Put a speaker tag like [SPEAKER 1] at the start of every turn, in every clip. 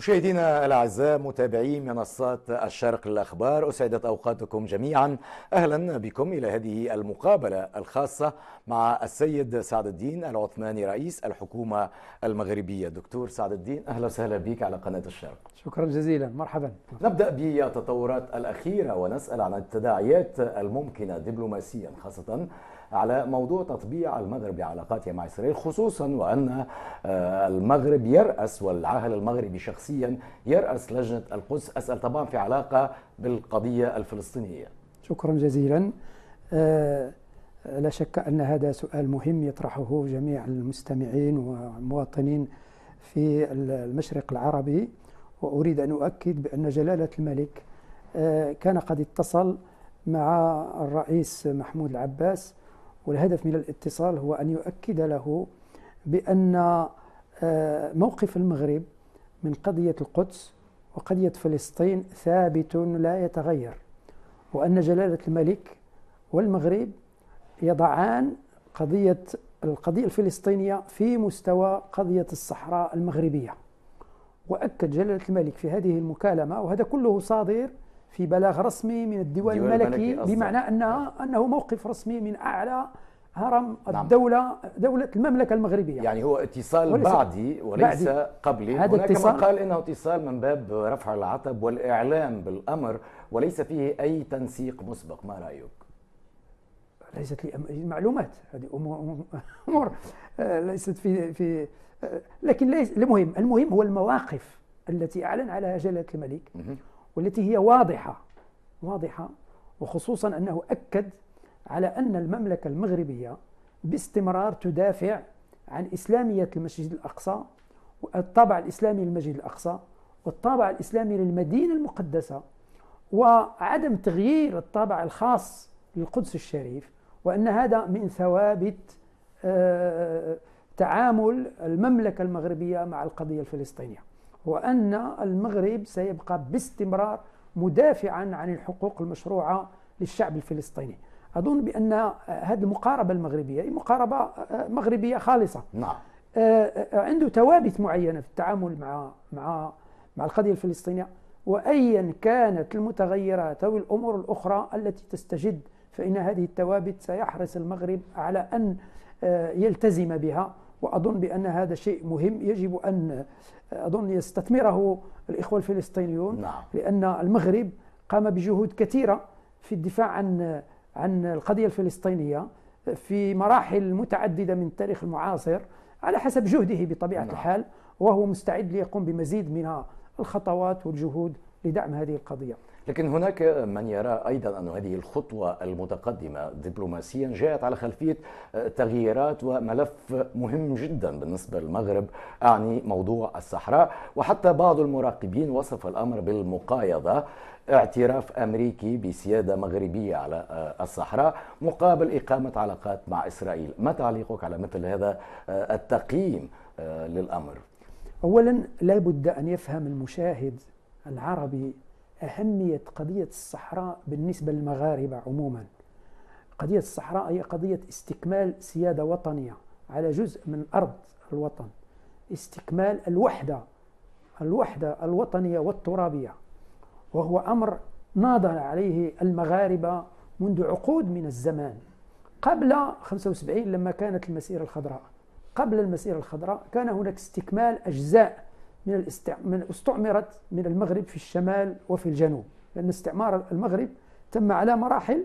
[SPEAKER 1] مشاهدينا الأعزاء متابعي منصات الشرق الأخبار، أسعدت أوقاتكم جميعا. أهلا بكم إلى هذه المقابلة الخاصة مع السيد سعد الدين العثماني رئيس الحكومة المغربية. دكتور سعد الدين، أهلا وسهلا بك على قناة الشرق.
[SPEAKER 2] شكرا جزيلا، مرحبا.
[SPEAKER 1] نبدأ بالتطورات الأخيرة ونسأل عن التداعيات الممكنة دبلوماسيا، خاصة على موضوع تطبيع المغرب لعلاقاته مع إسرائيل، خصوصا وأن المغرب يرأس والعاهل المغربي شخصيا يرأس لجنة القدس. أسأل طبعا في علاقة بالقضية الفلسطينية.
[SPEAKER 2] شكرا جزيلا. لا شك أن هذا سؤال مهم يطرحه جميع المستمعين والمواطنين في المشرق العربي، وأريد أن أؤكد بأن جلالة الملك كان قد اتصل مع الرئيس محمود العباس، والهدف من الاتصال هو أن يؤكد له بأن موقف المغرب من قضية القدس وقضية فلسطين ثابت لا يتغير، وأن جلالة الملك والمغرب يضعان القضية الفلسطينية في مستوى قضية الصحراء المغربية. وأكد جلالة الملك في هذه المكالمة، وهذا كله صادر في بلاغ رسمي من الديوان الملكي، بمعنى أنه موقف رسمي من أعلى هرم الدولة، دولة المملكة المغربية.
[SPEAKER 1] يعني هو اتصال بعدي وليس قبلي. هناك من قال إنه اتصال من باب رفع العتب والإعلام بالأمر وليس فيه أي تنسيق مسبق. ما رأيك؟
[SPEAKER 2] ليست لي معلومات، هذه أمور ليست في لكن ليس المهم هو المواقف التي أعلن عليها جلالة الملك، والتي هي واضحة، وخصوصا أنه أكد على أن المملكة المغربية باستمرار تدافع عن إسلامية المسجد الأقصى، والطابع الإسلامي للمسجد الأقصى، والطابع الإسلامي للمدينة المقدسة، وعدم تغيير الطابع الخاص للقدس الشريف، وأن هذا من ثوابت تعامل المملكة المغربية مع القضية الفلسطينية، وأن المغرب سيبقى باستمرار مدافعا عن الحقوق المشروعة للشعب الفلسطيني. أظن بأن هذه المقاربة المغربية هي مقاربة مغربية خالصة.
[SPEAKER 1] نعم.
[SPEAKER 2] عنده ثوابت معينة في التعامل مع القضية الفلسطينية، وأيا كانت المتغيرات أو الأمور الأخرى التي تستجد، فإن هذه الثوابت سيحرص المغرب على أن يلتزم بها. وأظن بأن هذا شيء مهم يجب أن يستثمره الإخوة الفلسطينيون.
[SPEAKER 1] نعم.
[SPEAKER 2] لأن المغرب قام بجهود كثيرة في الدفاع عن القضية الفلسطينية في مراحل متعددة من التاريخ المعاصر على حسب جهده بطبيعة الحال، وهو مستعد ليقوم بمزيد من الخطوات والجهود لدعم هذه القضية.
[SPEAKER 1] لكن هناك من يرى أيضا أن هذه الخطوة المتقدمة دبلوماسيا جاءت على خلفية تغييرات وملف مهم جدا بالنسبة للمغرب، أعني موضوع الصحراء. وحتى بعض المراقبين وصف الأمر بالمقايضة، اعتراف أمريكي بسيادة مغربية على الصحراء مقابل إقامة علاقات مع إسرائيل. ما تعليقك على مثل هذا التقييم للأمر؟
[SPEAKER 2] أولا لا بد أن يفهم المشاهد العربي أهمية قضية الصحراء بالنسبة للمغاربة عموما. قضية الصحراء هي قضية استكمال سيادة وطنية على جزء من أرض الوطن، استكمال الوحدة الوطنية والترابية، وهو أمر ناضل عليه المغاربة منذ عقود من الزمان. قبل 75 لما كانت المسيرة الخضراء، قبل المسيرة الخضراء كان هناك استكمال أجزاء من استعمرت من المغرب في الشمال وفي الجنوب، لأن استعمار المغرب تم على مراحل،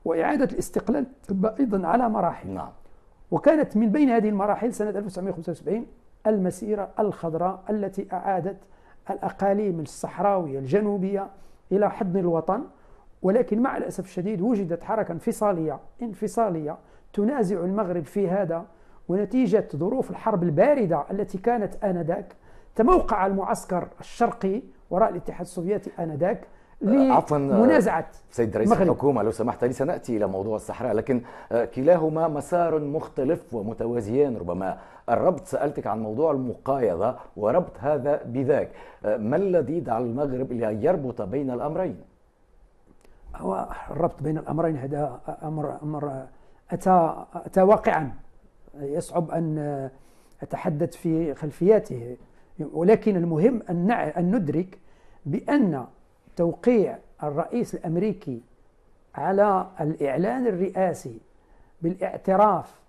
[SPEAKER 2] وإعادة الاستقلال تم أيضا على مراحل.
[SPEAKER 1] نعم.
[SPEAKER 2] وكانت من بين هذه المراحل سنة 1975 المسيرة الخضراء التي أعادت الأقاليم الصحراوية الجنوبية إلى حضن الوطن. ولكن مع الأسف الشديد وجدت حركة انفصالية تنازع المغرب في هذا، ونتيجة ظروف الحرب الباردة التي كانت آنذاك تموقع المعسكر الشرقي وراء الاتحاد السوفيتي آنذاك لمنازعة
[SPEAKER 1] سيد رئيس الحكومة، لو سمحت لي سنأتي إلى موضوع الصحراء، لكن كلاهما مسار مختلف ومتوازيان. ربما الربط، سألتك عن موضوع المقايضة وربط هذا بذاك، ما الذي دعا المغرب إلى يربط بين الأمرين؟
[SPEAKER 2] هو الربط بين الأمرين هذا أمر أتى واقعا، يصعب أن أتحدث في خلفياته. ولكن المهم أن ندرك بأن توقيع الرئيس الأمريكي على الإعلان الرئاسي بالاعتراف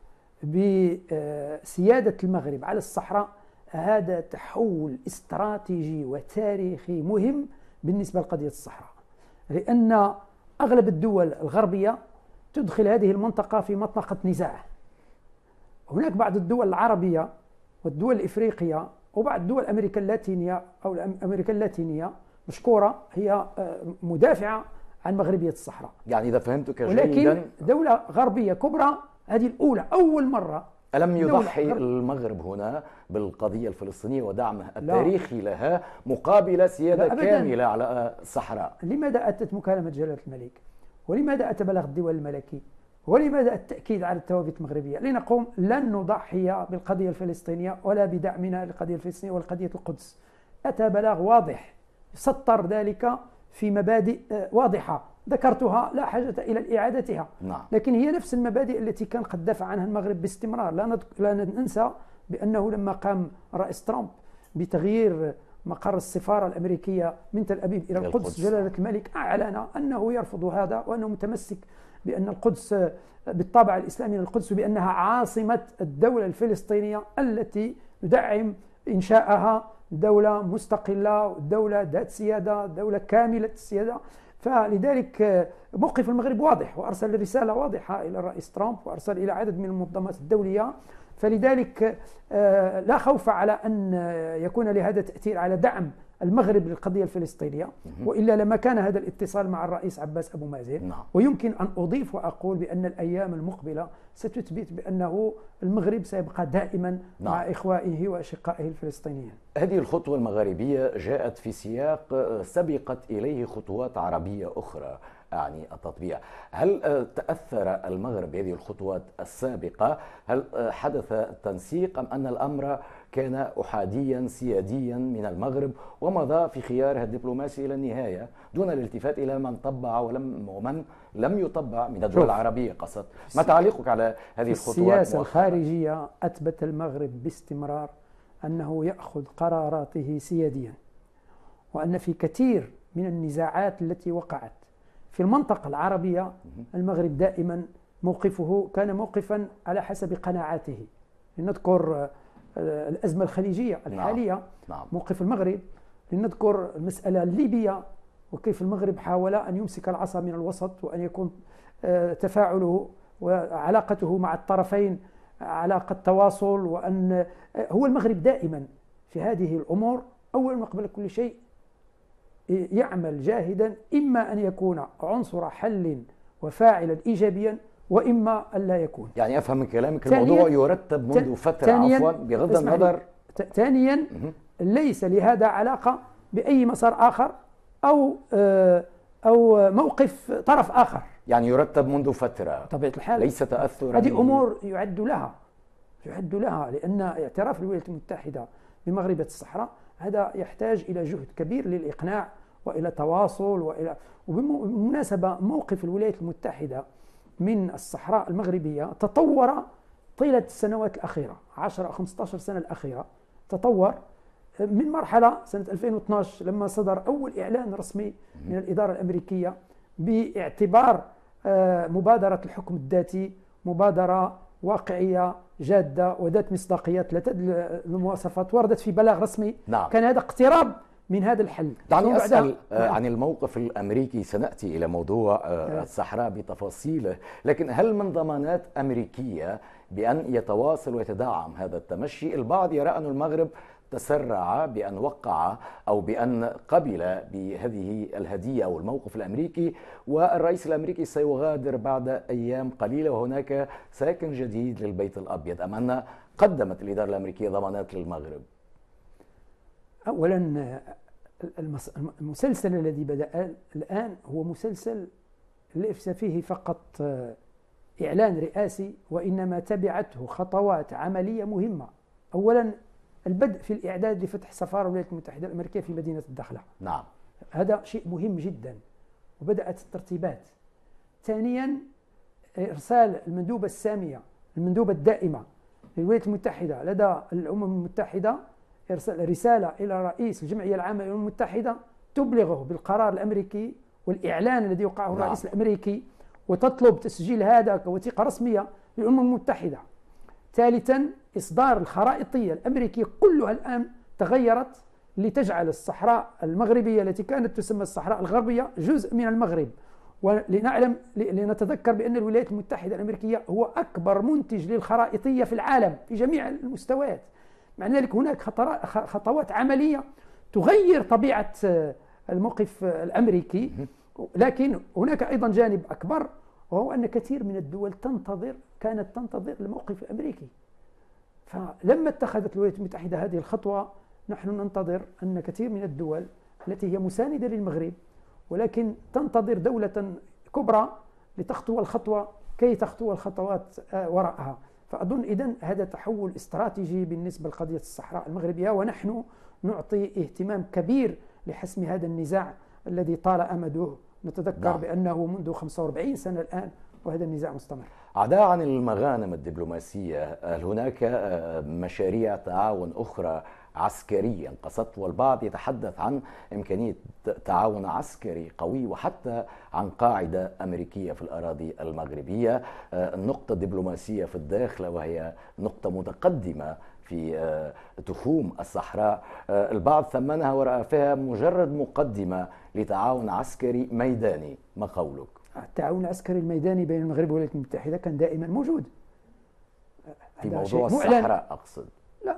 [SPEAKER 2] بسيادة المغرب على الصحراء هذا تحول استراتيجي وتاريخي مهم بالنسبة لقضية الصحراء، لأن أغلب الدول الغربية تدخل هذه المنطقة في منطقة نزاع. هناك بعض الدول العربية والدول الإفريقية وبعض دول أمريكا اللاتينية أو أمريكا اللاتينية مشكورة هي مدافعة عن مغربية الصحراء.
[SPEAKER 1] يعني إذا فهمتك جيدا،
[SPEAKER 2] ولكن دولة غربية كبرى هذه الأولى أول مرة.
[SPEAKER 1] ألم يضحي المغرب هنا بالقضية الفلسطينية ودعمه التاريخي لها مقابل سيادة كاملة على الصحراء؟
[SPEAKER 2] لماذا أتت مكالمة جلالة الملك؟ ولماذا أتى بلاغ الدول الملكي؟ ولماذا التأكيد على التوابيت المغربية؟ لنقوم لن نضحي بالقضية الفلسطينية ولا بدعمنا للقضية الفلسطينية والقضية القدس. أتى بلاغ واضح سطر ذلك في مبادئ واضحة ذكرتها لا حاجة إلى إعادتها.
[SPEAKER 1] نعم.
[SPEAKER 2] لكن هي نفس المبادئ التي كان قد دافع عنها المغرب باستمرار. لا ننسى بأنه لما قام الرئيس ترامب بتغيير مقر السفارة الأمريكية من تل أبيب إلى القدس جلالة الملك أعلن أنه يرفض هذا وأنه متمسك بأن القدس بالطابع الإسلامي للقدس وبأنها عاصمة الدولة الفلسطينية التي ندعم إنشاءها دولة مستقلة، دولة ذات سيادة، دولة كاملة السيادة. فلذلك موقف المغرب واضح، وأرسل رسالة واضحة إلى الرئيس ترامب وأرسل إلى عدد من المنظمات الدولية. فلذلك لا خوف على أن يكون لهذا تأثير على دعم المغرب للقضية الفلسطينية، وإلا لما كان هذا الاتصال مع الرئيس عباس أبو مازن. ويمكن أن أضيف وأقول بأن الأيام المقبلة ستثبت بأنه المغرب سيبقى دائما مع إخوائه وأشقائه الفلسطينيين.
[SPEAKER 1] هذه الخطوة المغاربية جاءت في سياق سبقت إليه خطوات عربية أخرى أعني التطبيع. هل تأثر المغرب بهذه الخطوات السابقة؟ هل حدث تنسيق أم أن الأمر كان أحاديا سياديا من المغرب ومضى في خيارها الدبلوماسي إلى النهاية دون الالتفات إلى من طبع ومن لم يطبع من الدول العربية قصد؟ ما تعليقك على هذه الخطوات؟
[SPEAKER 2] السياسة الخارجية أثبت المغرب باستمرار أنه يأخذ قراراته سياديا، وأن في كثير من النزاعات التي وقعت في المنطقة العربية المغرب دائما موقفه كان موقفا على حسب قناعاته. لنذكر الأزمة الخليجية الحالية، موقف المغرب. لنذكر المسألة الليبية وكيف المغرب حاول أن يمسك العصا من الوسط وأن يكون تفاعله وعلاقته مع الطرفين علاقة تواصل، وأن هو المغرب دائما في هذه الأمور أولا وقبل كل شيء يعمل جاهدا إما أن يكون عنصر حل وفاعلا إيجابيا وإما أن لا يكون.
[SPEAKER 1] يعني أفهم من كلامك الموضوع يرتب منذ فترة عفوا بغض النظر.
[SPEAKER 2] ثانيا ليس لهذا علاقة بأي مسار آخر أو موقف طرف آخر.
[SPEAKER 1] يعني يرتب منذ فترة
[SPEAKER 2] طبيعة الحال،
[SPEAKER 1] ليس تأثرا.
[SPEAKER 2] هذه أمور يعد لها لأن اعتراف الولايات المتحدة بمغربية الصحراء هذا يحتاج إلى جهد كبير للإقناع وإلى تواصل وبالمناسبة موقف الولايات المتحدة من الصحراء المغربية تطور طيلة السنوات الأخيرة 10 أو 15 سنة الأخيرة. تطور من مرحلة سنة 2012 لما صدر أول إعلان رسمي من الإدارة الأمريكية باعتبار مبادرة الحكم الذاتي مبادرة واقعية جادة وذات مصداقية ثلاثة المواصفات وردت في بلاغ رسمي. كان هذا اقتراب من هذا الحل.
[SPEAKER 1] دعني أسأل عن الموقف الأمريكي، سنأتي إلى موضوع الصحراء بتفاصيله، لكن هل من ضمانات أمريكية بأن يتواصل ويتدعم هذا التمشي؟ البعض يرى أن المغرب تسرع بأن وقع أو بأن قبل بهذه الهدية أو الموقف الأمريكي، والرئيس الأمريكي سيغادر بعد أيام قليلة وهناك ساكن جديد للبيت الأبيض، أم أن قدمت الإدارة الأمريكية ضمانات للمغرب؟
[SPEAKER 2] أولا المسلسل الذي بدأ الآن هو مسلسل ليس فيه فقط إعلان رئاسي وإنما تبعته خطوات عملية مهمة. أولا البدء في الإعداد لفتح سفارة الولايات المتحدة الأمريكية في مدينة الداخلة.
[SPEAKER 1] نعم،
[SPEAKER 2] هذا شيء مهم جدا وبدأت الترتيبات. ثانيا إرسال المندوبة السامية المندوبة الدائمة للولايات المتحدة لدى الأمم المتحدة إرسال رسالة إلى رئيس الجمعية العامة للأمم المتحدة تبلغه بالقرار الأمريكي والإعلان الذي وقعه الرئيس الأمريكي، وتطلب تسجيل هذا كوثيقة رسمية للأمم المتحدة. ثالثا، إصدار الخرائطية الأمريكية كلها الآن تغيرت لتجعل الصحراء المغربية التي كانت تسمى الصحراء الغربية جزء من المغرب. لنتذكر بأن الولايات المتحدة الأمريكية هو أكبر منتج للخرائطية في العالم في جميع المستويات. مع ذلك هناك خطوات عملية تغير طبيعة الموقف الأمريكي، لكن هناك أيضا جانب أكبر، وهو أن كثير من الدول كانت تنتظر الموقف الأمريكي. فلما اتخذت الولايات المتحدة هذه الخطوة، نحن ننتظر أن كثير من الدول التي هي مساندة للمغرب ولكن تنتظر دولة كبرى لتخطو الخطوة كي تخطو الخطوات وراءها. فأظن إذن هذا تحول استراتيجي بالنسبة لقضية الصحراء المغربية، ونحن نعطي اهتمام كبير لحسم هذا النزاع الذي طال أمده. نتذكر بأنه منذ 45 سنة الآن وهذا النزاع مستمر.
[SPEAKER 1] عدا عن المغانم الدبلوماسية، هل هناك مشاريع تعاون أخرى عسكريا قصدت؟ والبعض يتحدث عن إمكانية تعاون عسكري قوي وحتى عن قاعدة أمريكية في الأراضي المغربية. النقطة الدبلوماسية في الداخل وهي نقطة متقدمة في تخوم الصحراء، البعض ثمنها ورأى فيها مجرد مقدمة لتعاون عسكري ميداني. ما قولك؟
[SPEAKER 2] التعاون العسكري الميداني بين المغرب والولايات المتحدة كان دائما موجود
[SPEAKER 1] في موضوع الصحراء أقصد.
[SPEAKER 2] لا،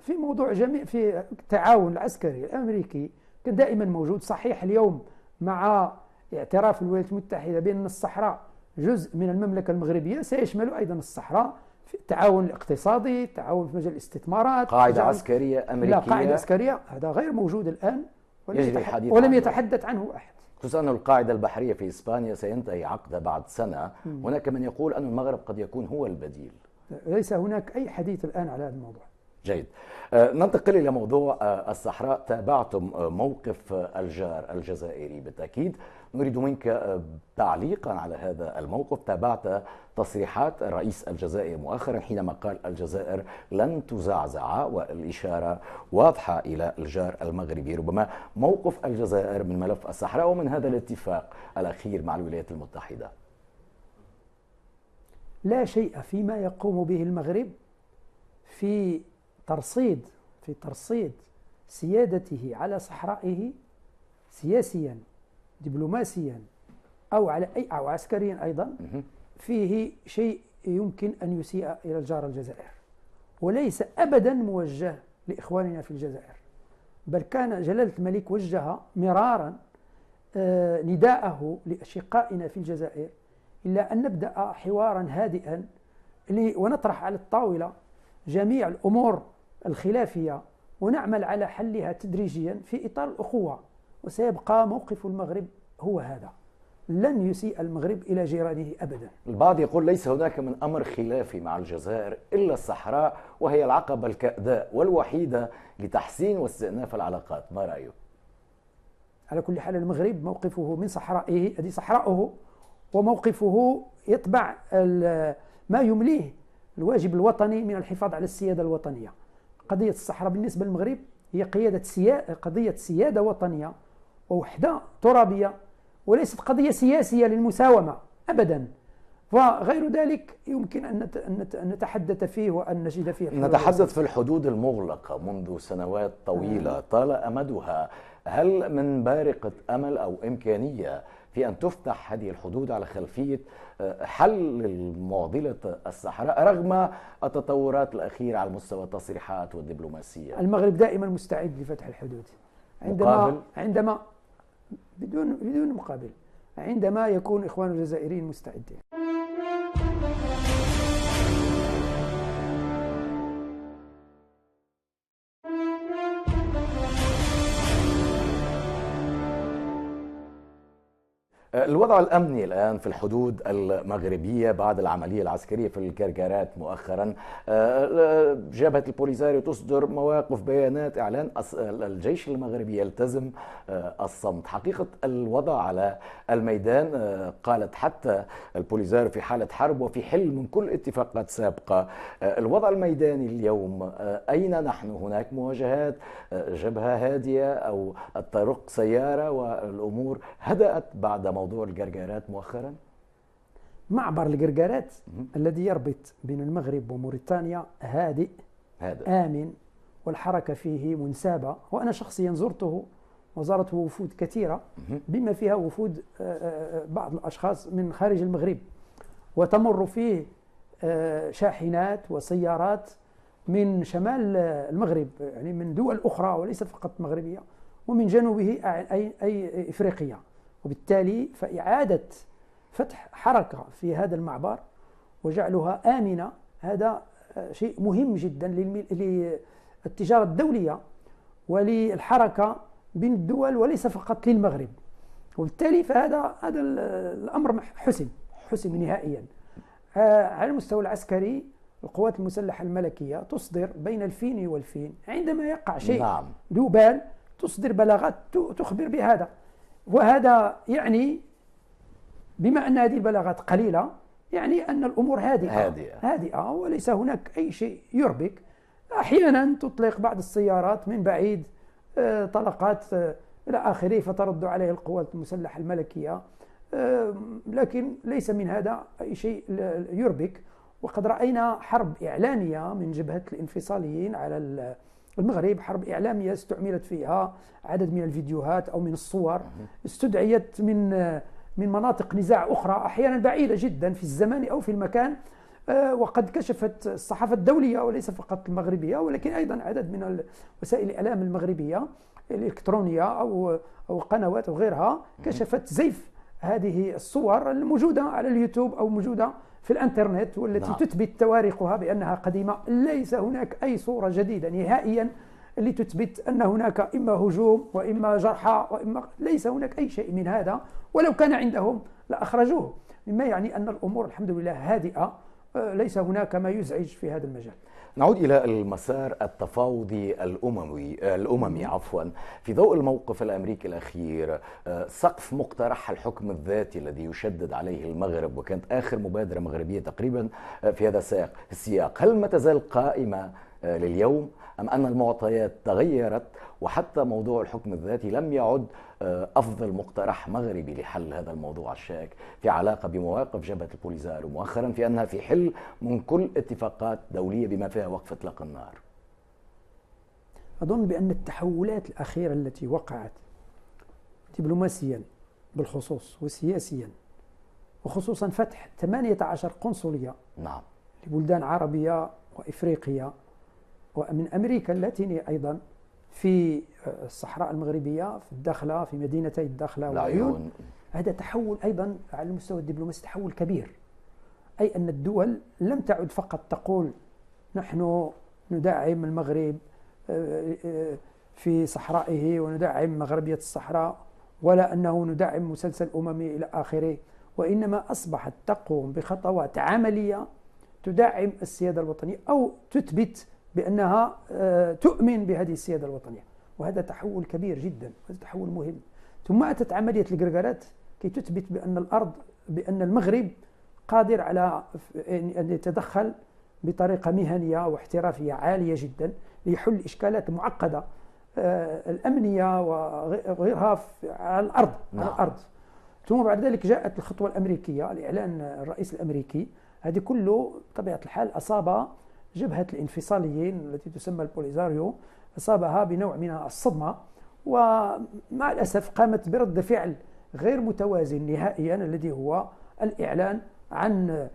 [SPEAKER 2] في موضوع في التعاون العسكري الأمريكي كان دائما موجود. صحيح اليوم مع اعتراف الولايات المتحدة بأن الصحراء جزء من المملكة المغربية سيشمل أيضا الصحراء في التعاون الاقتصادي، التعاون في مجال الاستثمارات،
[SPEAKER 1] قاعدة عسكرية أمريكية.
[SPEAKER 2] لا، قاعدة عسكرية هذا غير موجود الآن ولم يتحدث عنه أحد.
[SPEAKER 1] خصوصا أن القاعدة البحرية في إسبانيا سينتهي عقدها بعد سنة. هناك من يقول أن المغرب قد يكون هو البديل.
[SPEAKER 2] ليس هناك أي حديث الآن على هذا الموضوع.
[SPEAKER 1] جيد. ننتقل إلى موضوع الصحراء. تابعتم موقف الجار الجزائري بالتأكيد. نريد منك تعليقا على هذا الموقف. تابعت تصريحات الرئيس الجزائري مؤخرا حينما قال الجزائر لن تزعزع، والإشارة واضحة إلى الجار المغربي. ربما موقف الجزائر من ملف الصحراء ومن هذا الاتفاق الأخير مع الولايات المتحدة.
[SPEAKER 2] لا شيء فيما يقوم به المغرب في ترصيد سيادته على صحرائه سياسيا دبلوماسيا أو عسكريا أيضا فيه شيء يمكن أن يسيء إلى الجار الجزائر، وليس أبدا موجه لإخواننا في الجزائر، بل كان جلالة الملك وجه مرارا نداءه لأشقائنا في الجزائر إلا أن نبدأ حوارا هادئا ونطرح على الطاولة جميع الأمور الخلافية ونعمل على حلها تدريجيا في إطار الأخوة. وسيبقى موقف المغرب هو هذا، لن يسيء المغرب إلى جيرانه أبدا.
[SPEAKER 1] البعض يقول ليس هناك من أمر خلافي مع الجزائر إلا الصحراء، وهي العقبة الكأداء والوحيدة لتحسين واستئناف العلاقات. ما رأيك؟
[SPEAKER 2] على كل حال المغرب موقفه من صحرائه، هذه صحراؤه، وموقفه يتبع ما يمليه الواجب الوطني من الحفاظ على السيادة الوطنية. قضية الصحراء بالنسبة للمغرب هي قضية سيادة وطنية ووحدة ترابية، وليست قضية سياسية للمساومة أبدا. وغير ذلك يمكن أن نتحدث فيه وأن نجد فيه
[SPEAKER 1] نتحدث في الحدود المغلقة منذ سنوات طويلة طال أمدها. هل من بارقة أمل أو إمكانية في أن تفتح هذه الحدود على خلفية حل معضلة الصحراء رغم التطورات الأخيرة على مستوى التصريحات والدبلوماسية؟
[SPEAKER 2] المغرب دائما مستعد لفتح الحدود عندما بدون مقابل، عندما يكون إخوان الجزائريين مستعدين.
[SPEAKER 1] الوضع الأمني الآن في الحدود المغربية بعد العملية العسكرية في الكركارات مؤخرا، جبهة البوليساريو تصدر مواقف، بيانات، إعلان الجيش المغربي يلتزم الصمت. حقيقة الوضع على الميدان، قالت حتى البوليساريو في حالة حرب وفي حل من كل اتفاقات سابقة. الوضع الميداني اليوم أين نحن؟ هناك مواجهات، جبهة هادية أو الطرق سيارة والأمور هدأت بعد موضوع الجرجارات مؤخرا؟
[SPEAKER 2] معبر الجرجارات الذي يربط بين المغرب وموريتانيا هادئ آمن، والحركة فيه منسابة، وأنا شخصيا زرته وزارته وفود كثيرة بما فيها وفود بعض الأشخاص من خارج المغرب، وتمر فيه شاحنات وسيارات من شمال المغرب، يعني من دول أخرى وليست فقط مغربية، ومن جنوبه أي إفريقيا. وبالتالي فإعادة فتح حركة في هذا المعبر وجعلها آمنة هذا شيء مهم جدا للتجارة الدولية وللحركة بين الدول وليس فقط للمغرب. وبالتالي فهذا الأمر حسم نهائيا. على المستوى العسكري القوات المسلحة الملكية تصدر بين الفين والفين عندما يقع شيء ذو تصدر بلاغات تخبر بهذا، وهذا يعني بما أن هذه البلاغات قليلة يعني أن الأمور هادئة وليس هناك أي شيء يربك. أحيانا تطلق بعض السيارات من بعيد طلقات إلى آخره فترد عليه القوات المسلحة الملكية، لكن ليس من هذا أي شيء يربك. وقد رأينا حرب إعلامية من جبهة الانفصاليين على المغرب، حرب إعلامية استعملت فيها عدد من الفيديوهات أو من الصور استدعيت من مناطق نزاع أخرى أحيانا بعيدة جدا في الزمان أو في المكان، وقد كشفت الصحافة الدولية وليس فقط المغربية ولكن أيضا عدد من وسائل الإعلام المغربية الإلكترونية أو قنوات وغيرها كشفت زيف هذه الصور الموجودة على اليوتيوب أو موجودة في الانترنت، والتي تثبت تواريخها بأنها قديمة. ليس هناك أي صورة جديدة نهائيا اللي تثبت أن هناك إما هجوم وإما جرحى ليس هناك أي شيء من هذا، ولو كان عندهم لأخرجوه، مما يعني أن الأمور الحمد لله هادئة، ليس هناك ما يزعج في هذا المجال.
[SPEAKER 1] نعود إلى المسار التفاوضي الأممي في ضوء الموقف الأمريكي الأخير، سقف مقترح الحكم الذاتي الذي يشدد عليه المغرب، وكانت آخر مبادرة مغربية تقريبا في هذا السياق، هل ما تزال قائمة لليوم أم أن المعطيات تغيرت وحتى موضوع الحكم الذاتي لم يعد أفضل مقترح مغربي لحل هذا الموضوع الشائك في علاقة بمواقف جبهة البوليساريو مؤخرا في أنها في حل من كل اتفاقات دولية بما فيها وقف إطلاق النار؟
[SPEAKER 2] أظن بأن التحولات الأخيرة التي وقعت دبلوماسيا بالخصوص وسياسيا، وخصوصا فتح 18 قنصلية لبلدان عربية وإفريقية ومن أمريكا اللاتينية أيضا في الصحراء المغربية في الداخلة في مدينتي الداخلة والعيون، هذا تحول أيضا على المستوى الدبلوماسي، تحول كبير. أي أن الدول لم تعد فقط تقول نحن ندعم المغرب في صحرائه وندعم مغربية الصحراء، ولا أنه ندعم مسلسل أممي إلى آخره، وإنما أصبحت تقوم بخطوات عملية تدعم السيادة الوطنية أو تثبت بأنها تؤمن بهذه السيادة الوطنية، وهذا تحول كبير جدا، وهذا تحول مهم. ثم أتت عملية الجرجارات كي تثبت بأن المغرب قادر على أن يتدخل بطريقة مهنية واحترافية عالية جدا ليحل إشكالات معقدة الأمنية وغيرها على الأرض. ثم بعد ذلك جاءت الخطوة الأمريكية، الإعلان الرئيس الأمريكي، هذه كله بطبيعة الحال أصاب جبهة الانفصاليين التي تسمى البوليساريو، أصابها بنوع من الصدمة، ومع الأسف قامت برد فعل غير متوازن نهائيا الذي هو الإعلان عن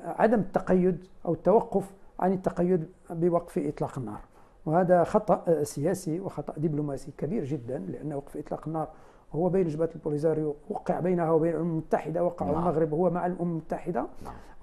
[SPEAKER 2] عدم التقيد أو التوقف عن التقيد بوقف إطلاق النار. وهذا خطأ سياسي وخطأ دبلوماسي كبير جدا، لأن وقف إطلاق النار هو بين جبهة البوليساريو وقع بينها وبين الأمم المتحدة، وقع المغرب هو مع الأمم المتحدة،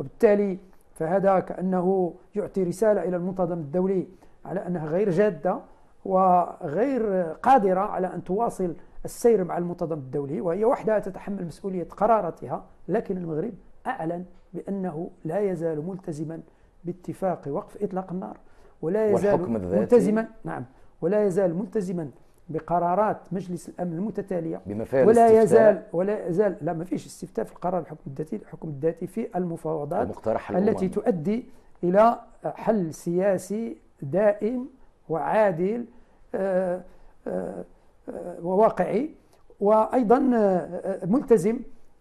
[SPEAKER 2] وبالتالي فهذا كأنه يعطي رسالة إلى المنتظم الدولي على أنها غير جادة وغير قادرة على أن تواصل السير مع المنتظم الدولي، وهي وحدها تتحمل مسؤولية قراراتها، لكن المغرب أعلن بأنه لا يزال ملتزما باتفاق وقف إطلاق النار، ولا يزال ملتزما ولا يزال ملتزما بقرارات مجلس الأمن المتتالية، ولا يزال لا، ما فيش استفتاء في القرار الحكم الذاتي في المفاوضات التي تؤدي إلى حل سياسي دائم وعادل وواقعي، وأيضا ملتزم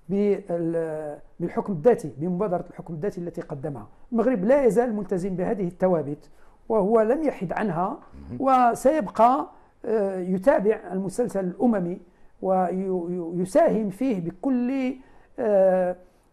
[SPEAKER 2] بالحكم الذاتي، بمبادرة الحكم الذاتي التي قدمها. المغرب لا يزال ملتزم بهذه الثوابت، وهو لم يحد عنها، وسيبقى يتابع المسلسل الأممي ويساهم فيه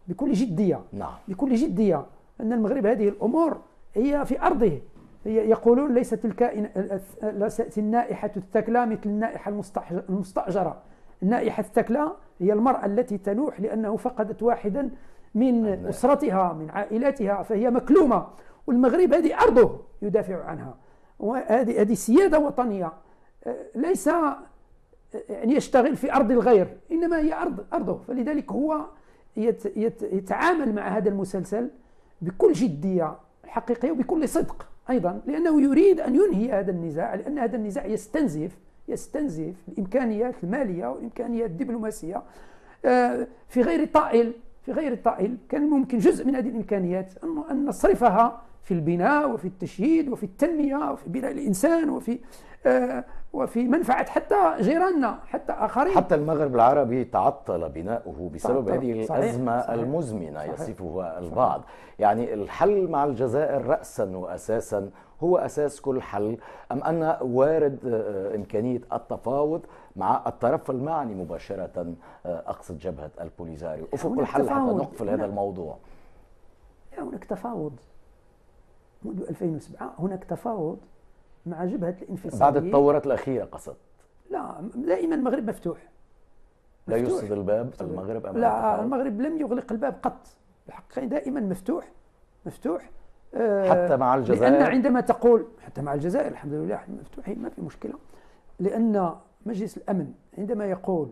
[SPEAKER 2] بكل جدية. بكل جدية، أن المغرب هذه الأمور هي في أرضه. يقولون ليست النائحة الثكلى مثل النائحة المستأجرة. النائحة الثكلى هي المرأة التي تنوح لأنه فقدت واحدا من أسرتها، من عائلاتها، فهي مكلومة، والمغرب هذه أرضه يدافع عنها، وهذه سيادة وطنية، ليس يعني يشتغل في أرض الغير، إنما هي أرضه. فلذلك هو يتعامل مع هذا المسلسل بكل جدية حقيقية وبكل صدق أيضا، لأنه يريد أن ينهي هذا النزاع، لأن هذا النزاع يستنزف الإمكانيات المالية والإمكانيات الدبلوماسية في غير طائل. كان ممكن جزء من هذه الإمكانيات أن نصرفها في البناء وفي التشييد وفي التنمية وفي بناء الإنسان وفي منفعة حتى جيراننا، حتى آخرين.
[SPEAKER 1] حتى المغرب العربي تعطل بناؤه بسبب هذه الأزمة المزمنة يصفها البعض. يعني الحل مع الجزائر رأسا وأساسا هو أساس كل حل، أم أن وارد إمكانية التفاوض مع الطرف المعني مباشرة، أقصد جبهة البوليزاريو، أفق الحل حتى نقفل هذا الموضوع؟
[SPEAKER 2] هناك تفاوض منذ 2007، هناك تفاوض مع جبهة الانفصاليين
[SPEAKER 1] بعد التطورات الأخيرة قصد.
[SPEAKER 2] لا، دائما المغرب مفتوح.
[SPEAKER 1] لا يسد الباب المغرب أمام
[SPEAKER 2] لا، المغرب لم يغلق الباب قط، الحقيقة دائما مفتوح
[SPEAKER 1] حتى مع الجزائر.
[SPEAKER 2] لأن عندما تقول حتى مع الجزائر الحمد لله مفتوحين، ما في مشكلة، لأن مجلس الأمن عندما يقول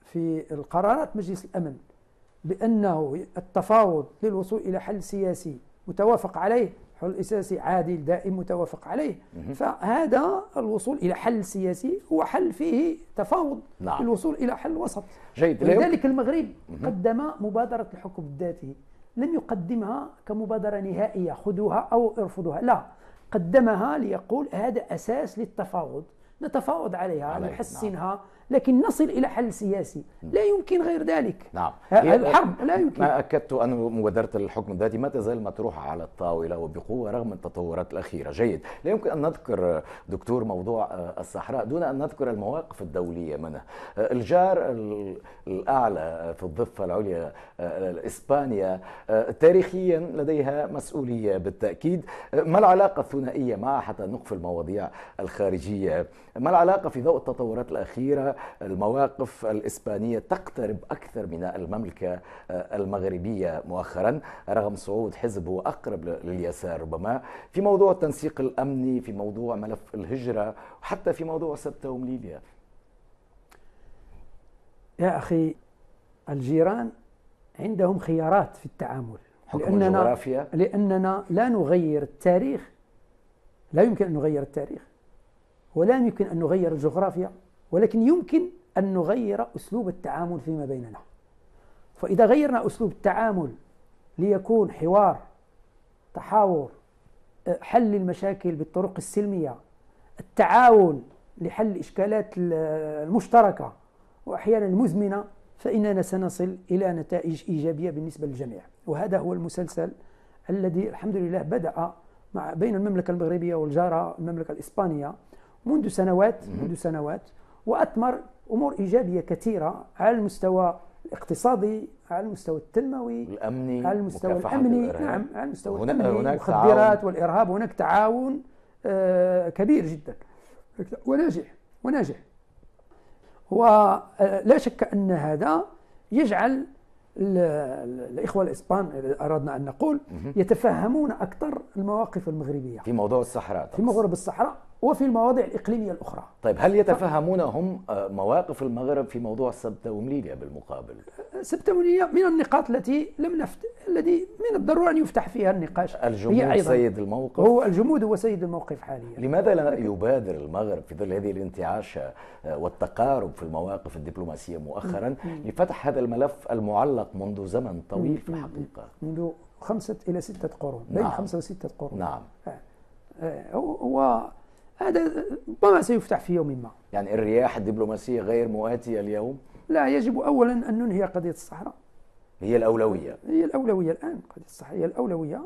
[SPEAKER 2] في القرارات مجلس الأمن بأنه التفاوض للوصول إلى حل سياسي متوافق عليه، حل سياسي عادل دائم متوافق عليه، فهذا الوصول إلى حل سياسي هو حل فيه تفاوض للوصول إلى حل وسط.
[SPEAKER 1] جيد.
[SPEAKER 2] لذلك المغرب قدم مبادرة الحكم الذاتي، لم يقدمها كمبادرة نهائية خذوها أو ارفضوها، لا، قدمها ليقول هذا أساس للتفاوض، نتفاوض عليها نحسنها، لكن نصل إلى حل سياسي، لا يمكن غير ذلك. الحرب لا يمكن.
[SPEAKER 1] ما أكدت أن مبادرة الحكم الذاتي ما تزال مطروحة على الطاولة وبقوة رغم التطورات الأخيرة. جيد. لا يمكن أن نذكر دكتور موضوع الصحراء دون أن نذكر المواقف الدولية منه. الجار الأعلى في الضفة العليا إسبانيا تاريخيا لديها مسؤولية بالتأكيد. ما العلاقة الثنائية معها حتى نقفل المواضيع الخارجية؟ ما العلاقة في ضوء التطورات الأخيرة؟ المواقف الإسبانية تقترب أكثر من المملكة المغربية مؤخرا رغم صعود حزب هو أقرب لليسار ربما، في موضوع التنسيق الأمني، في موضوع ملف الهجرة، وحتى في موضوع سبتة ومليبيا.
[SPEAKER 2] يا أخي، الجيران عندهم خيارات في التعامل، لأننا لا نغير التاريخ، لا يمكن أن نغير التاريخ ولا يمكن أن نغير الجغرافيا، ولكن يمكن أن نغير أسلوب التعامل فيما بيننا. فإذا غيرنا أسلوب التعامل ليكون حوار، تحاور، حل المشاكل بالطرق السلمية، التعاون لحل الإشكالات المشتركة وأحيانا المزمنة، فإننا سنصل إلى نتائج إيجابية بالنسبة للجميع. وهذا هو المسلسل الذي الحمد لله بدأ بين المملكة المغربية والجارة المملكة الإسبانية منذ سنوات وأثمر أمور إيجابية كثيرة على المستوى الاقتصادي، على المستوى التنموي،
[SPEAKER 1] الأمني،
[SPEAKER 2] على المستوى الأمني، نعم، على المستوى الأمني،
[SPEAKER 1] المخدرات
[SPEAKER 2] والإرهاب. هناك تعاون كبير جدا وناجح. ولا شك أن هذا يجعل الإخوة الإسبان، إذا أردنا أن نقول، يتفهمون أكثر المواقف المغربية
[SPEAKER 1] في موضوع الصحراء.
[SPEAKER 2] في موضوع الصحراء وفي المواضع الإقليمية الأخرى.
[SPEAKER 1] طيب هل يتفهمون هم مواقف المغرب في موضوع سبتة ومليليا بالمقابل؟
[SPEAKER 2] سبتة ومليليا من النقاط التي الذي من الضروري أن يفتح فيها النقاش.
[SPEAKER 1] الجمود سيد الموقف.
[SPEAKER 2] هو الجمود هو سيد الموقف حاليا.
[SPEAKER 1] لماذا لا يبادر المغرب في ظل هذه الانتعاش والتقارب في المواقف الدبلوماسية مؤخرا لفتح هذا الملف المعلق منذ زمن طويل في الحقيقة؟
[SPEAKER 2] منذ 5 إلى 6 قرون، بين 5 و6 قرون.
[SPEAKER 1] نعم.
[SPEAKER 2] هو هذا ربما سيفتح في يوم ما.
[SPEAKER 1] يعني الرياح الدبلوماسية غير مؤاتية اليوم؟
[SPEAKER 2] لا، يجب أولا أن ننهي قضية الصحراء.
[SPEAKER 1] هي الأولوية.
[SPEAKER 2] هي الأولوية الآن، قضية الصحراء هي الأولوية،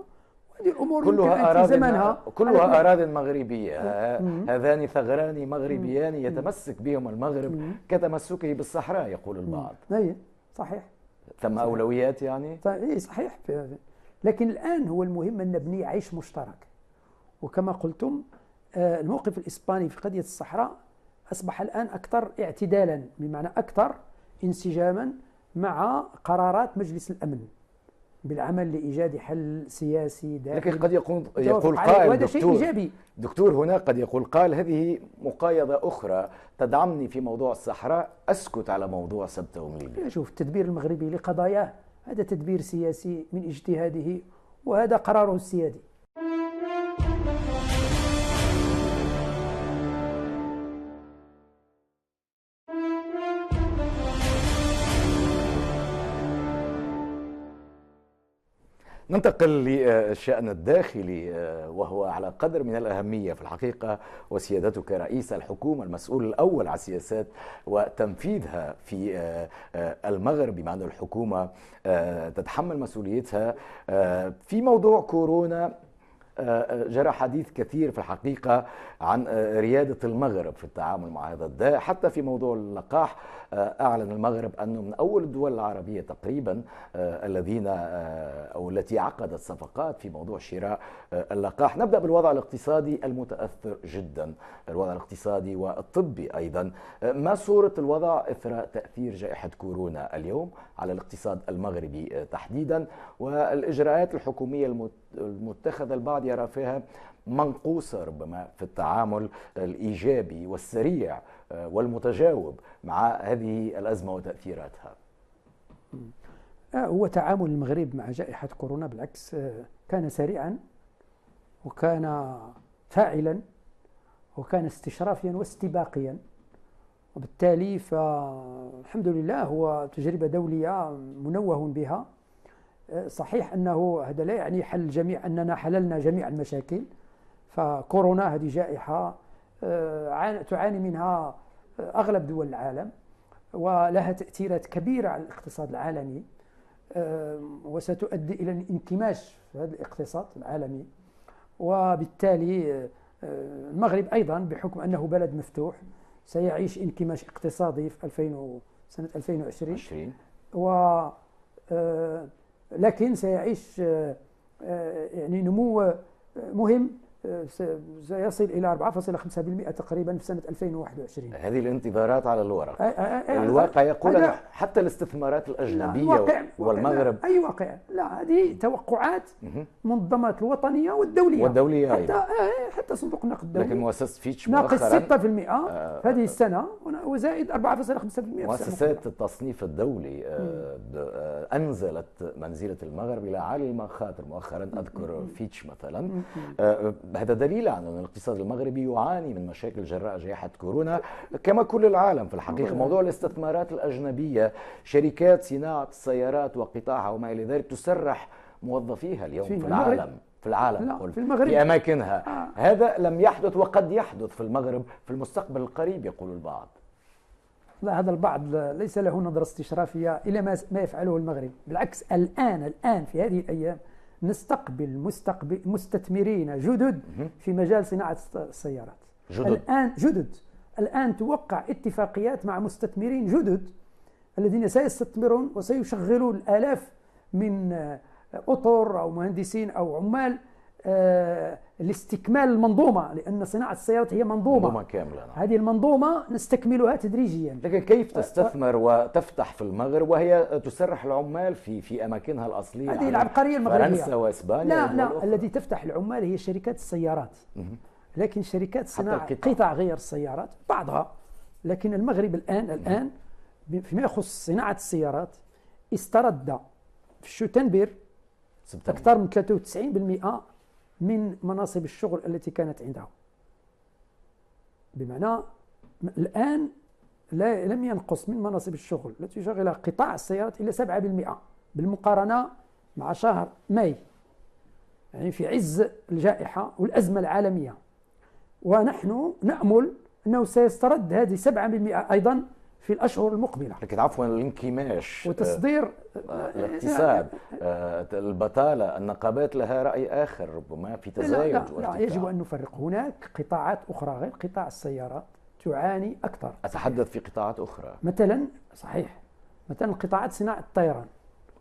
[SPEAKER 2] وهذه الأمور
[SPEAKER 1] كلها
[SPEAKER 2] أراضي زمنها.
[SPEAKER 1] كلها أراضي مغربية. هذان ثغران مغربيان يتمسك بهم المغرب كتمسكه بالصحراء يقول البعض.
[SPEAKER 2] أي صحيح.
[SPEAKER 1] ثم أولويات يعني؟
[SPEAKER 2] صحيح. لكن الآن هو المهم أن نبني عيش مشترك. وكما قلتم الموقف الإسباني في قضية الصحراء أصبح الآن أكثر اعتدالا، بمعنى أكثر انسجاما مع قرارات مجلس الأمن بالعمل لإيجاد حل سياسي دائم.
[SPEAKER 1] لكن قد يقول قائل
[SPEAKER 2] وهذا شيء إيجابي.
[SPEAKER 1] دكتور هنا قد يقول قائل هذه مقايضة أخرى تدعمني في موضوع الصحراء، أسكت على موضوع سبتة ومليليا.
[SPEAKER 2] شوف، التدبير المغربي لقضاياه هذا تدبير سياسي من اجتهاده، وهذا قراره السيادي.
[SPEAKER 1] ننتقل للشأن الداخلي وهو على قدر من الأهمية في الحقيقة، وسيادتك رئيس الحكومة المسؤول الأول عن السياسات وتنفيذها في المغرب، بما أن الحكومة تتحمل مسؤوليتها في موضوع كورونا. جرى حديث كثير في الحقيقة عن ريادة المغرب في التعامل مع هذا الداء. حتى في موضوع اللقاح أعلن المغرب أنه من أول الدول العربية تقريبا الذين أو التي عقدت صفقات في موضوع شراء اللقاح. نبدأ بالوضع الاقتصادي المتأثر جدا، الوضع الاقتصادي والطبي أيضا. ما صورة الوضع إثر تأثير جائحة كورونا اليوم على الاقتصاد المغربي تحديدا، والإجراءات الحكومية المتخذة البعض يرى فيها منقوصة ربما في التعامل الإيجابي والسريع والمتجاوب مع هذه الأزمة وتأثيراتها؟
[SPEAKER 2] هو تعامل المغرب مع جائحة كورونا بالعكس كان سريعا، وكان فاعلا، وكان استشرافيا واستباقيا، وبالتالي فالحمد لله هو تجربة دولية منوه بها. صحيح أنه هذا لا يعني حل جميع أننا حللنا جميع المشاكل، فكورونا هذه جائحة تعاني منها أغلب دول العالم، ولها تأثيرات كبيرة على الاقتصاد العالمي، وستؤدي إلى الانكماش في هذا الاقتصاد العالمي. وبالتالي المغرب أيضا بحكم أنه بلد مفتوح سيعيش انكماش اقتصادي في سنة 2020 لكن سيعيش يعني نمو مهم سيصل إلى 4.5% تقريبا في سنة 2021.
[SPEAKER 1] هذه الانتظارات على الورق. الواقع يقول أن حتى الاستثمارات الأجنبية والمغرب
[SPEAKER 2] أي واقع، لا، هذه توقعات منظمات الوطنية والدولية حتى صندوق النقد الدولي،
[SPEAKER 1] لكن مؤسسة فيتش
[SPEAKER 2] ناقص 6% هذه السنة وزائد 4.5%.
[SPEAKER 1] مؤسسات التصنيف الدولي أنزلت منزلة المغرب إلى عالي المخاطر مؤخرا، أذكر فيتش مثلا. هذا دليل على أن الاقتصاد المغربي يعاني من مشاكل جراء جائحة كورونا كما كل العالم في الحقيقة. موضوع الاستثمارات الأجنبية، شركات صناعة السيارات وقطاعها وما إلى ذلك تسرح موظفيها اليوم في العالم،
[SPEAKER 2] في المغرب
[SPEAKER 1] في أماكنها. هذا لم يحدث وقد يحدث في المغرب في المستقبل القريب يقول البعض.
[SPEAKER 2] لا، هذا البعض ليس له نظرة استشرافية إلى ما يفعله المغرب. بالعكس، الآن في هذه الأيام نستقبل مستثمرين جدد في مجال صناعة السيارات. الآن توقع اتفاقيات مع مستثمرين جدد الذين سيستثمرون وسيشغلون الآلاف من أطر أو مهندسين أو عمال لاستكمال المنظومة، لأن صناعة السيارات هي منظومة
[SPEAKER 1] كاملة.
[SPEAKER 2] هذه المنظومة نستكملها تدريجيا.
[SPEAKER 1] لكن كيف تستثمر وتفتح في المغرب وهي تسرح العمال في أماكنها الأصلية؟
[SPEAKER 2] هذه العبقرية المغربية.
[SPEAKER 1] فرنسا وإسبانيا.
[SPEAKER 2] لا، الذي تفتح العمال هي شركات السيارات. لكن شركات صناعة قطع غير السيارات بعضها، لكن المغرب الآن فيما يخص صناعة السيارات استرد في شتنبر أكثر من 93% من مناصب الشغل التي كانت عنده. بمعنى الآن لم ينقص من مناصب الشغل التي يشغلها قطاع السيارات إلا 7% بالمقارنة مع شهر ماي، يعني في عز الجائحة والأزمة العالمية. ونحن نأمل أنه سيسترد هذه 7% أيضا في الأشهر المقبلة.
[SPEAKER 1] لكن عفوا الانكماش
[SPEAKER 2] وتصدير
[SPEAKER 1] الاقتصاد، البطالة، النقابات لها رأي آخر، ربما في تزايد.
[SPEAKER 2] لا يجب أن نفرق. هناك قطاعات أخرى غير قطاع السيارات تعاني أكثر.
[SPEAKER 1] أتحدث في قطاعات أخرى
[SPEAKER 2] مثلا، صحيح، مثلا قطاعات صناعة الطيران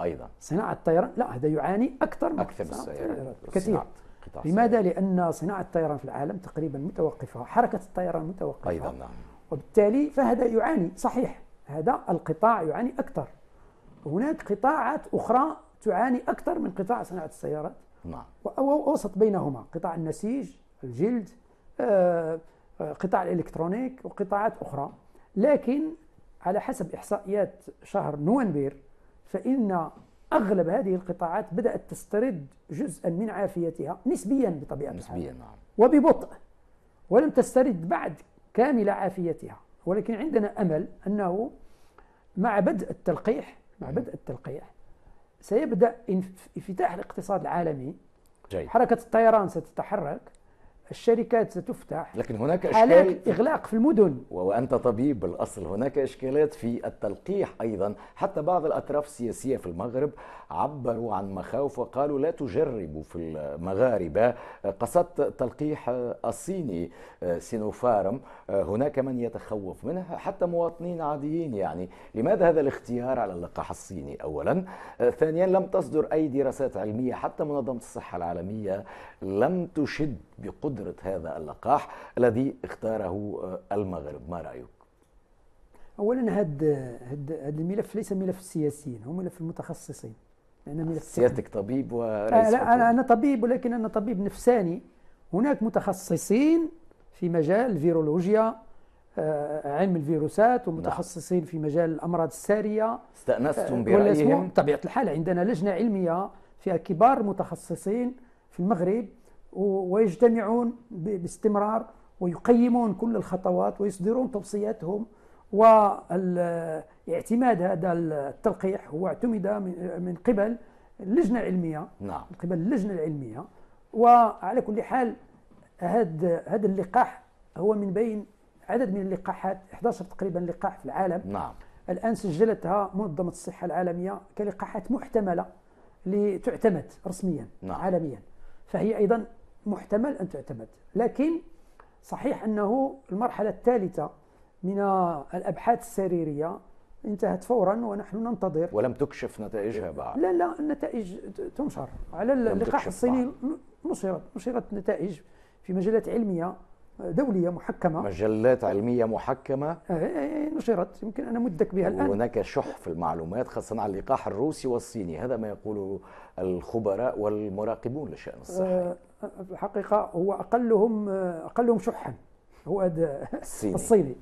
[SPEAKER 1] أيضا.
[SPEAKER 2] صناعة الطيران لا، هذا يعاني أكثر من
[SPEAKER 1] السيارات
[SPEAKER 2] كثير. لماذا؟ لأن صناعة الطيران في العالم تقريبا متوقفة، حركة الطيران متوقفة
[SPEAKER 1] أيضا. نعم.
[SPEAKER 2] وبالتالي فهذا يعاني، صحيح، هذا القطاع يعاني أكثر. هناك قطاعات أخرى تعاني أكثر من قطاع صناعة السيارات.
[SPEAKER 1] نعم.
[SPEAKER 2] ووسط بينهما قطاع النسيج، الجلد، قطاع الإلكترونيك وقطاعات أخرى. لكن على حسب إحصائيات شهر نوفمبر فإن أغلب هذه القطاعات بدأت تسترد جزءا من عافيتها نسبيا بطبيعة الحال،
[SPEAKER 1] نعم.
[SPEAKER 2] وببطء، ولم تسترد بعد كامل عافيتها. ولكن عندنا أمل أنه مع بدء التلقيح سيبدأ انفتاح الاقتصاد العالمي.
[SPEAKER 1] جيد.
[SPEAKER 2] حركة الطيران ستتحرك، الشركات ستفتح،
[SPEAKER 1] لكن هناك
[SPEAKER 2] حالات إغلاق في المدن.
[SPEAKER 1] وأنت طبيب بالأصل، هناك إشكالات في التلقيح أيضا. حتى بعض الأطراف السياسية في المغرب عبروا عن مخاوف وقالوا لا تجربوا في المغاربة قصدت تلقيح الصيني سينوفارم. هناك من يتخوف منها، حتى مواطنين عاديين. يعني لماذا هذا الاختيار على اللقاح الصيني أولا؟ ثانيا، لم تصدر أي دراسات علمية، حتى منظمة الصحة العالمية لم تشد بقدرة هذا اللقاح الذي اختاره المغرب. ما رأيك؟
[SPEAKER 2] أولا هذا الملف ليس ملف السياسيين، هو ملف المتخصصين.
[SPEAKER 1] سيادتك طبيب وليس
[SPEAKER 2] لا، أنا طبيب، ولكن أنا طبيب نفساني. هناك متخصصين في مجال الفيرولوجيا، علم الفيروسات، ومتخصصين في مجال الأمراض السارية.
[SPEAKER 1] استأنستم برأيهم؟
[SPEAKER 2] بطبيعة الحال عندنا لجنة علمية فيها كبار متخصصين في المغرب، ويجتمعون باستمرار ويقيمون كل الخطوات ويصدرون توصياتهم. واعتماد هذا التلقيح هو اعتمد من قبل اللجنة العلمية.
[SPEAKER 1] نعم.
[SPEAKER 2] من قبل اللجنة العلمية. وعلى كل حال هذا اللقاح هو من بين عدد من اللقاحات، 11 تقريبا لقاح في العالم.
[SPEAKER 1] نعم.
[SPEAKER 2] الآن سجلتها منظمة الصحة العالمية كلقاحات محتملة لتعتمد رسميا.
[SPEAKER 1] نعم.
[SPEAKER 2] عالميا، فهي أيضا محتمل أن تعتمد. لكن صحيح أنه المرحلة الثالثة من الأبحاث السريرية انتهت فورا ونحن ننتظر.
[SPEAKER 1] ولم تكشف نتائجها بعد؟
[SPEAKER 2] لا، النتائج تنشر على اللقاح الصيني. نشرت نتائج في مجلات علمية دولية محكمة.
[SPEAKER 1] مجلات علمية محكمة
[SPEAKER 2] نشرت، يمكن أن أمدك بها الآن.
[SPEAKER 1] هناك شح في المعلومات خاصة عن اللقاح الروسي والصيني، هذا ما يقوله الخبراء والمراقبون للشأن الصحي.
[SPEAKER 2] الحقيقة هو أقلهم شحا هو الصيني.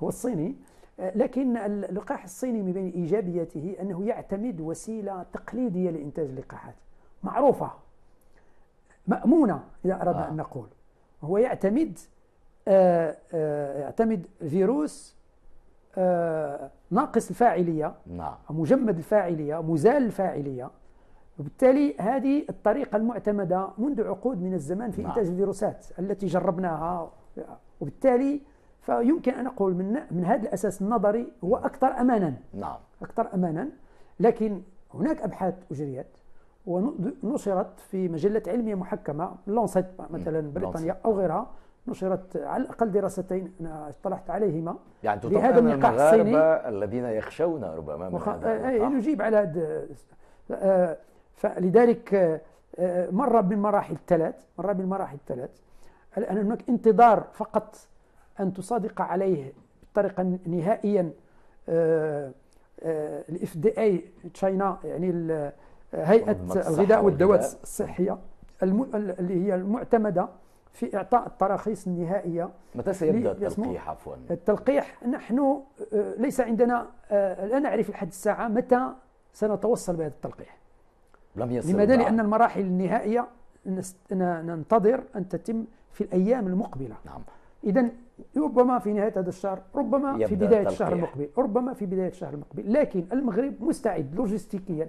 [SPEAKER 2] هو الصيني. لكن اللقاح الصيني من بين إيجابياته أنه يعتمد وسيلة تقليدية لإنتاج اللقاحات معروفة مأمونة إذا أردنا أن نقول. هو يعتمد فيروس ناقص الفاعلية.
[SPEAKER 1] نعم.
[SPEAKER 2] مجمد الفاعلية، مزال الفاعلية. وبالتالي هذه الطريقة المعتمدة منذ عقود من الزمان في إنتاج الفيروسات التي جربناها. وبالتالي فيمكن أن أقول من هذا الأساس النظري هو أكثر أمانا.
[SPEAKER 1] نعم.
[SPEAKER 2] أكثر أمانا. لكن هناك أبحاث أجريت ونشرت في مجلة علمية محكمة، لانسيت مثلا بريطانيا أو غيرها، نشرت على الأقل دراستين أنا اطلعت عليهما.
[SPEAKER 1] يعني تطلق أن المغاربة الذين يخشون ربما من هذا
[SPEAKER 2] نجيب على هذا. فلذلك مر بالمراحل الثلاث. الآن هناك انتظار فقط أن تصادق عليه بطريقة نهائيا الاف دي اي تشاينا، يعني هيئة الغذاء والدواء الصحية اللي هي المعتمدة في إعطاء التراخيص النهائية.
[SPEAKER 1] متى سيبدأ التلقيح عفوا؟
[SPEAKER 2] التلقيح نحن ليس عندنا، لا نعرف لحد الساعة متى سنتوصل بهذا التلقيح.
[SPEAKER 1] لم يصل
[SPEAKER 2] لماذا؟
[SPEAKER 1] بعد.
[SPEAKER 2] لأن المراحل النهائية ننتظر أن تتم في الأيام المقبلة.
[SPEAKER 1] نعم.
[SPEAKER 2] إذن ربما في نهاية هذا الشهر، ربما في بداية الشهر المقبل، ربما في بداية الشهر المقبل، لكن المغرب مستعد لوجستيكيا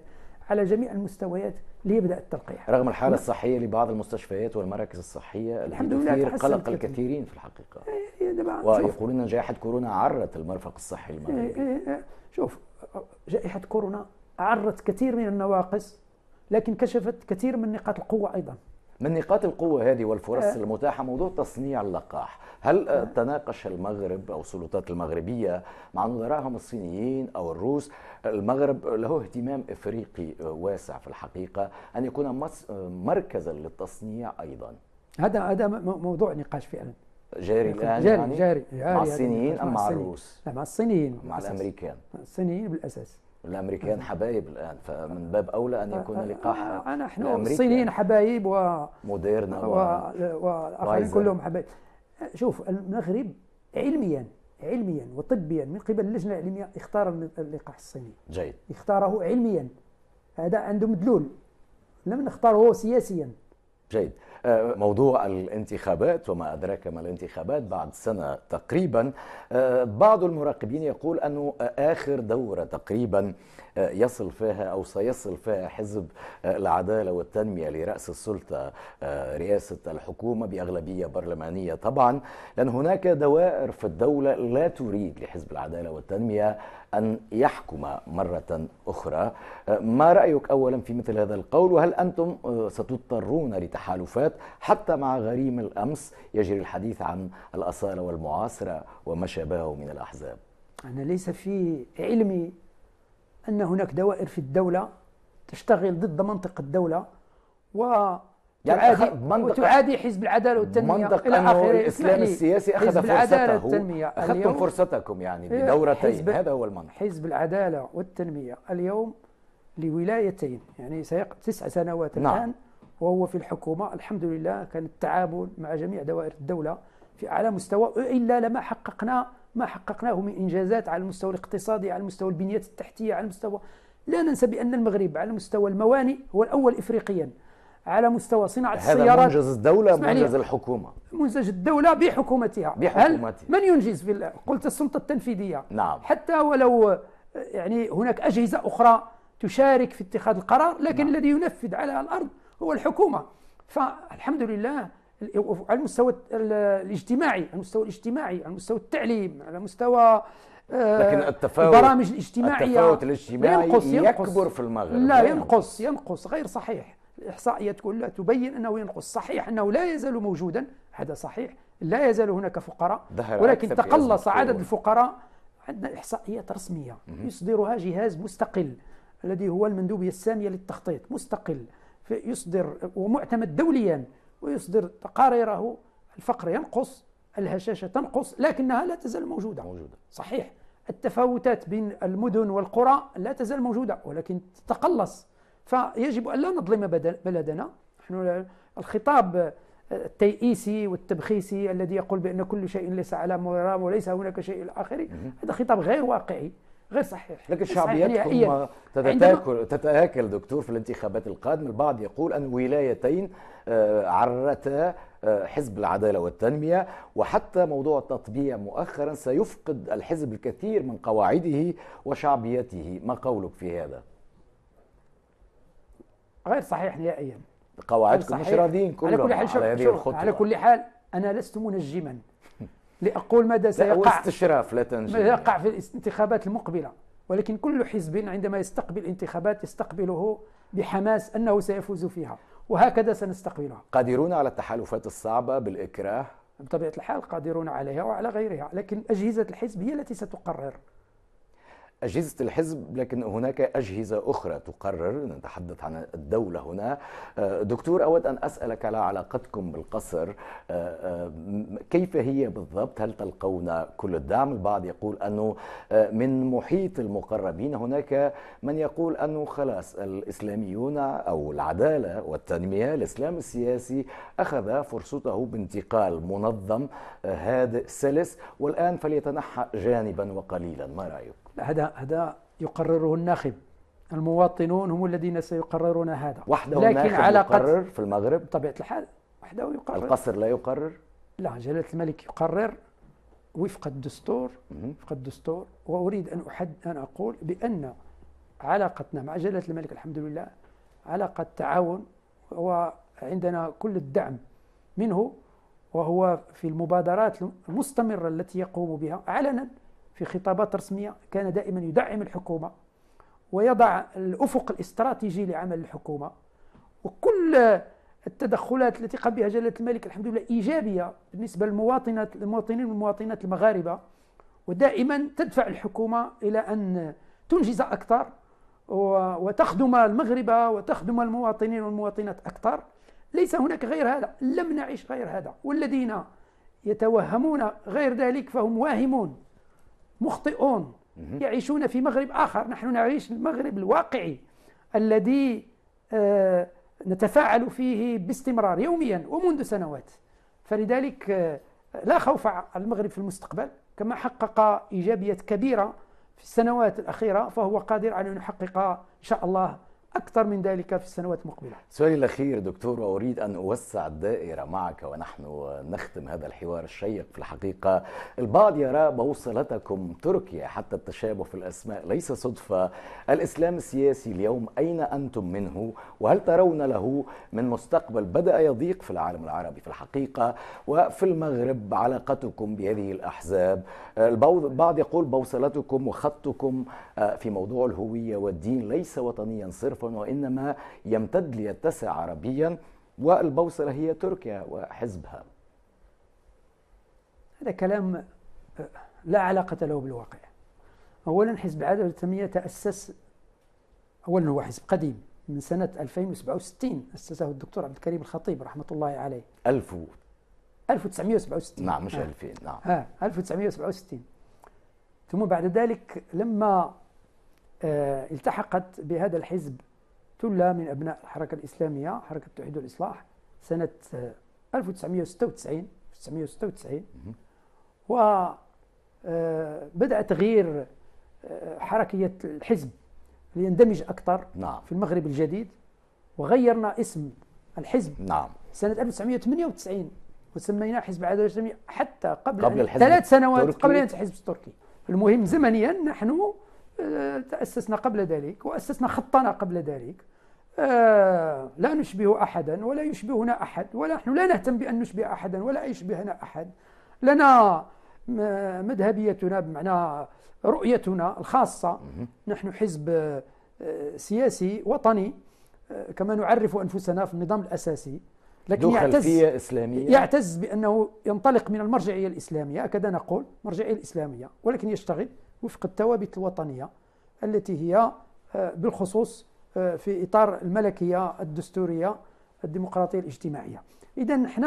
[SPEAKER 2] على جميع المستويات ليبدأ التلقيح.
[SPEAKER 1] رغم الحالة الصحية لبعض المستشفيات والمراكز الصحية
[SPEAKER 2] الحمد
[SPEAKER 1] التي
[SPEAKER 2] لله
[SPEAKER 1] تثير قلق الكثيرين في الحقيقة، ويقولون أن جائحة كورونا عرت المرفق الصحي المغربي.
[SPEAKER 2] شوف، جائحة كورونا عرت كثير من النواقص، لكن كشفت كثير من نقاط القوة أيضا.
[SPEAKER 1] من نقاط القوة هذه والفرص المتاحة موضوع تصنيع اللقاح. هل تناقش المغرب أو السلطات المغربية مع نظرائهم الصينيين أو الروس؟ المغرب له اهتمام إفريقي واسع في الحقيقة، أن يكون مركزا للتصنيع أيضا.
[SPEAKER 2] هذا موضوع نقاش فعلا
[SPEAKER 1] جاري الآن،
[SPEAKER 2] جاري
[SPEAKER 1] مع الصينيين أم مع الروس؟
[SPEAKER 2] لا، مع الصينيين،
[SPEAKER 1] مع الأمريكان.
[SPEAKER 2] الصينيين بالأساس.
[SPEAKER 1] الأمريكان حبايب الآن، فمن باب أولى أن يكون لقاح.
[SPEAKER 2] نحن الصينيين حبايب
[SPEAKER 1] موديرنا
[SPEAKER 2] والآخرين كلهم حبايب. شوف، المغرب علميا وطبيا من قبل اللجنة العلمية اختار اللقاح الصيني.
[SPEAKER 1] جيد.
[SPEAKER 2] اختاره علميا، هذا عنده مدلول، لم نختاره سياسيا.
[SPEAKER 1] جيد. موضوع الانتخابات وما أدراك ما الانتخابات بعد سنة تقريبا، بعض المراقبين يقول أنه آخر دورة تقريبا يصل فيها أو سيصل فيها حزب العدالة والتنمية لرأس السلطة، رئاسة الحكومة بأغلبية برلمانية طبعا، لأن هناك دوائر في الدولة لا تريد لحزب العدالة والتنمية أن يحكم مرة أخرى. ما رأيك أولا في مثل هذا القول؟ وهل أنتم ستضطرون لتحالفات حتى مع غريم الأمس يجري الحديث عن الأصالة والمعاصرة وما شابهه من الأحزاب؟
[SPEAKER 2] أنا ليس في علمي أن هناك دوائر في الدولة تشتغل ضد منطق الدولة وتعادي حزب العدالة والتنمية
[SPEAKER 1] منطق أنه الإسلام السياسي أخذ فرصته. أخذتم فرصتكم يعني بدورتين، هذا هو المنطق.
[SPEAKER 2] حزب العدالة والتنمية اليوم لولايتين، يعني 9 سنوات الآن وهو في الحكومة. الحمد لله كان التعامل مع جميع دوائر الدولة في أعلى مستوى، إلا لما ما حققناه من إنجازات على المستوى الاقتصادي، على مستوى البنيات التحتية، على المستوى، لا ننسى بأن المغرب على مستوى الموانئ هو الأول إفريقيا، على مستوى صناعة السيارات.
[SPEAKER 1] هذا منجز الدولة، منجز الحكومة،
[SPEAKER 2] منجز الدولة بحكومتها. هل من ينجز قلت السلطة التنفيذية؟
[SPEAKER 1] نعم.
[SPEAKER 2] حتى ولو يعني هناك أجهزة أخرى تشارك في اتخاذ القرار، لكن الذي ينفذ على الأرض هو الحكومة. فالحمد لله على المستوى الاجتماعي، على مستوى التعليم، على مستوى
[SPEAKER 1] لكن
[SPEAKER 2] البرامج الاجتماعية،
[SPEAKER 1] التفاوت الاجتماعي يكبر في المغرب.
[SPEAKER 2] لا، ينقص غير صحيح. الإحصائيات كلها تبين أنه ينقص. صحيح أنه لا يزال موجودا، هذا صحيح، لا يزال هناك فقراء، ولكن تقلص عدد الفقراء. عندنا إحصائيات رسمية يصدرها جهاز مستقل الذي هو المندوبية السامية للتخطيط، مستقل يصدر ومعتمد دوليا، ويصدر تقاريره. الفقر ينقص، الهشاشة تنقص، لكنها لا تزال موجودة. صحيح، التفاوتات بين المدن والقرى لا تزال موجودة، ولكن تتقلص. فيجب أن لا نظلم بلدنا. نحن الخطاب التيئيسي والتبخيسي الذي يقول بأن كل شيء ليس على مرام وليس هناك شيء إلى آخره، هذا خطاب غير واقعي، غير صحيح.
[SPEAKER 1] لكن شعبيتكم تتآكل دكتور في الانتخابات القادمة. البعض يقول أن ولايتين عرتا حزب العدالة والتنمية، وحتى موضوع التطبيع مؤخرا سيفقد الحزب الكثير من قواعده وشعبيته. ما قولك في هذا؟
[SPEAKER 2] غير صحيح نهائيا.
[SPEAKER 1] قواعدكم مش راضيين كلهم على هذه الخطوة.
[SPEAKER 2] على كل حال أنا لست منجما لأقول ماذا
[SPEAKER 1] سيقع، استشراف لا تنجم،
[SPEAKER 2] ماذا يقع في الانتخابات المقبلة، ولكن كل حزب عندما يستقبل انتخابات يستقبله بحماس أنه سيفوز فيها، وهكذا سنستقبلها.
[SPEAKER 1] قادرون على التحالفات الصعبة بالإكراه؟
[SPEAKER 2] بطبيعة الحال قادرون عليها وعلى غيرها، لكن أجهزة الحزب هي التي ستقرر.
[SPEAKER 1] أجهزة الحزب، لكن هناك أجهزة أخرى تقرر. نتحدث عن الدولة هنا. دكتور، أود أن أسألك على علاقتكم بالقصر، كيف هي بالضبط؟ هل تلقون كل الدعم؟ البعض يقول أنه من محيط المقربين هناك من يقول أنه خلاص الإسلاميون أو العدالة والتنمية، الإسلام السياسي أخذ فرصته بانتقال منظم هادئ سلس، والآن فليتنحى جانبا وقليلا. ما رأيك؟
[SPEAKER 2] هذا يقرره الناخب. المواطنون هم الذين سيقررون هذا
[SPEAKER 1] وحده.
[SPEAKER 2] لكن
[SPEAKER 1] الناخب يقرر في المغرب
[SPEAKER 2] بطبيعة الحال وحده يقرر.
[SPEAKER 1] القصر لا يقرر؟
[SPEAKER 2] لا، جلالة الملك يقرر وفق الدستور. وفق الدستور. وأريد أن أقول بأن علاقتنا مع جلالة الملك الحمد لله علاقة تعاون، وعندنا كل الدعم منه، وهو في المبادرات المستمرة التي يقوم بها علنا في خطابات رسمية كان دائما يدعم الحكومة ويضع الأفق الاستراتيجي لعمل الحكومة، وكل التدخلات التي قام بها جلالة الملك الحمد لله إيجابية بالنسبة للمواطنين والمواطنات المغاربة، ودائما تدفع الحكومة إلى أن تنجز أكثر وتخدم المغرب وتخدم المواطنين والمواطنات أكثر. ليس هناك غير هذا، لم نعيش غير هذا، والذين يتوهمون غير ذلك فهم واهمون مخطئون، يعيشون في مغرب آخر. نحن نعيش المغرب الواقعي الذي نتفاعل فيه باستمرار يوميا ومنذ سنوات. فلذلك لا خوف على المغرب في المستقبل، كما حقق إيجابيات كبيرة في السنوات الأخيرة فهو قادر على أن يحقق إن شاء الله أكثر من ذلك في السنوات المقبلة.
[SPEAKER 1] سؤالي الأخير دكتور، وأريد أن أوسع الدائرة معك ونحن نختم هذا الحوار الشيق. في الحقيقة البعض يرى بوصلتكم تركيا، حتى التشابه في الأسماء ليس صدفة. الإسلام السياسي اليوم أين أنتم منه؟ وهل ترون له من مستقبل؟ بدأ يضيق في العالم العربي في الحقيقة، وفي المغرب علاقتكم بهذه الأحزاب. البعض يقول بوصلتكم وخطكم في موضوع الهوية والدين ليس وطنيا صرفا، وإنما يمتد ليتسع عربيا، والبوصلة هي تركيا وحزبها.
[SPEAKER 2] هذا كلام لا علاقة له بالواقع. أولا حزب العدالة والتنمية تأسس، أولا هو حزب قديم من سنة 2067 أسسه الدكتور عبد الكريم الخطيب رحمة الله عليه. 1967.
[SPEAKER 1] نعم مش 2000. نعم
[SPEAKER 2] 1967. ثم بعد ذلك لما التحقت بهذا الحزب ثلة من أبناء الحركة الإسلامية، حركة التوحيد والإصلاح، سنة 1996 وبدأ تغيير حركية الحزب ليندمج أكثر في المغرب الجديد، وغيرنا اسم الحزب سنة 1998 وسميناه حزب العدالة والتنمية حتى قبل 3 سنوات قبل أن ينتهي الحزب التركي. المهم زمنيا نحن تأسسنا قبل ذلك وأسسنا خطنا قبل ذلك. لا نشبه أحدا ولا يشبهنا أحد، ونحن لا نهتم بأن نشبه أحدا ولا يشبهنا أحد. لنا مذهبيتنا بمعنى رؤيتنا الخاصة. نحن حزب سياسي وطني كما نعرف أنفسنا في النظام الأساسي، لكن يعتز بأنه ينطلق من المرجعية الإسلامية، هكذا نقول المرجعية الإسلامية، ولكن يشتغل وفق الثوابت الوطنية التي هي بالخصوص في إطار الملكية الدستورية الديمقراطية الاجتماعية. إذا نحن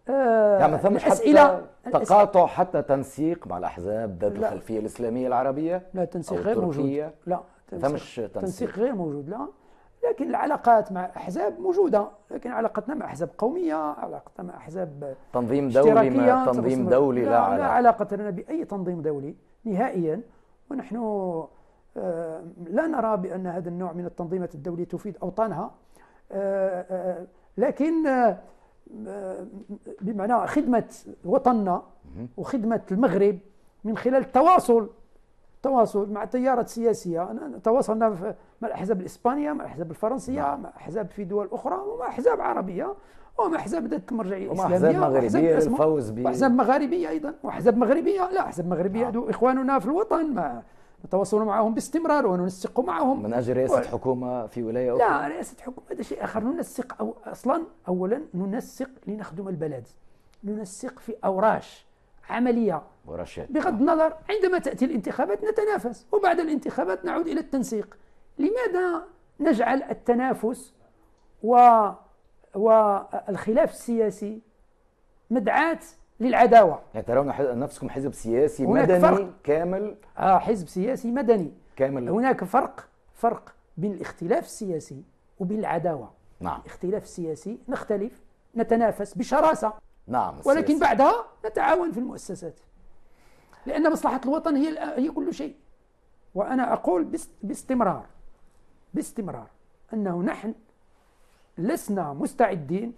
[SPEAKER 1] يعني ثم حتى تقاطع حتى تنسيق مع الأحزاب ذات الخلفية الإسلامية العربية؟
[SPEAKER 2] لا، تنسيق غير موجود. لا، تنسيق غير موجود. لا، لكن العلاقات مع أحزاب موجودة، لكن علاقتنا مع أحزاب قومية، علاقتنا مع أحزاب
[SPEAKER 1] تنظيم دولي مع تنظيم دولي
[SPEAKER 2] لا علاقة لنا بأي تنظيم دولي نهائيا. ونحن لا نرى بأن هذا النوع من التنظيمات الدولية تفيد أوطانها، لكن بمعنى خدمة وطننا وخدمة المغرب من خلال التواصل مع التيارات السياسية. تواصلنا مع الأحزاب الإسبانية، مع الأحزاب الفرنسية، مع أحزاب في دول أخرى، ومع أحزاب عربية، ومع أحزاب ذات المرجعية الإسلامية،
[SPEAKER 1] ومع أحزاب مغربية للفوز
[SPEAKER 2] وأحزاب مغاربية أيضا، وأحزاب مغربية. لا، أحزاب مغربية هذو إخواننا في الوطن، نتواصل معهم باستمرار وننسق معهم
[SPEAKER 1] من أجل رئاسة حكومة في ولاية أخرى.
[SPEAKER 2] لا، رئاسة حكومة هذا شيء آخر. أولا ننسق لنخدم البلد، ننسق في أوراش عملية
[SPEAKER 1] ورشاد.
[SPEAKER 2] بغض النظر. عندما تأتي الانتخابات نتنافس، وبعد الانتخابات نعود إلى التنسيق. لماذا نجعل التنافس والخلاف السياسي مدعاة للعداوة؟
[SPEAKER 1] يعني ترون نفسكم حزب سياسي
[SPEAKER 2] هناك
[SPEAKER 1] مدني
[SPEAKER 2] فرق.
[SPEAKER 1] كامل؟
[SPEAKER 2] حزب سياسي مدني
[SPEAKER 1] كامل.
[SPEAKER 2] هناك فرق بين الاختلاف السياسي وبين العداوة.
[SPEAKER 1] نعم.
[SPEAKER 2] الاختلاف السياسي نختلف، نتنافس بشراسة،
[SPEAKER 1] نعم،
[SPEAKER 2] ولكن بعدها نتعاون في المؤسسات، لأن مصلحة الوطن هي كل شيء. وأنا أقول باستمرار أنه نحن لسنا مستعدين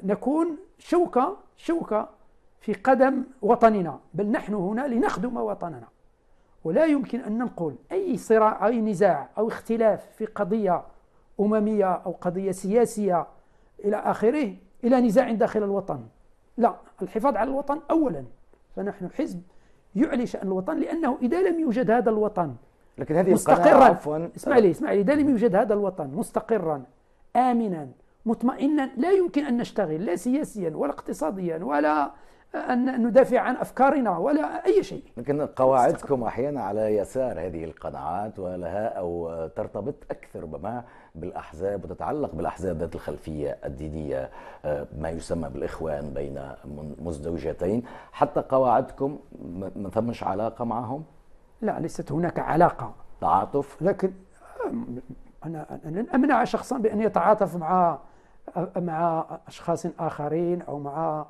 [SPEAKER 2] لنكون شوكة في قدم وطننا، بل نحن هنا لنخدم وطننا. ولا يمكن أن ننقل أي صراع، أي نزاع أو اختلاف في قضية أممية أو قضية سياسية إلى آخره إلى نزاع داخل الوطن. لا، الحفاظ على الوطن أولا. فنحن حزب يعلي شأن الوطن، لأنه إذا لم يوجد هذا الوطن
[SPEAKER 1] لكن هذه
[SPEAKER 2] مستقرا، اسمع لي، إذا لم يوجد هذا الوطن مستقرا آمنا مطمئنا، لا يمكن أن نشتغل لا سياسيا ولا اقتصاديا ولا أن ندافع عن أفكارنا ولا أي شيء.
[SPEAKER 1] لكن قواعدكم أحيانا على يسار هذه القناعات ولها أو ترتبط أكثر ربما بالأحزاب وتتعلق بالأحزاب ذات الخلفية الدينية، ما يسمى بالإخوان بين مزدوجتين. حتى قواعدكم ما ثمش علاقة معهم؟
[SPEAKER 2] لا، ليست هناك علاقة،
[SPEAKER 1] تعاطف.
[SPEAKER 2] لكن أنا لن أمنع شخصا بأن يتعاطف مع أشخاص آخرين أو مع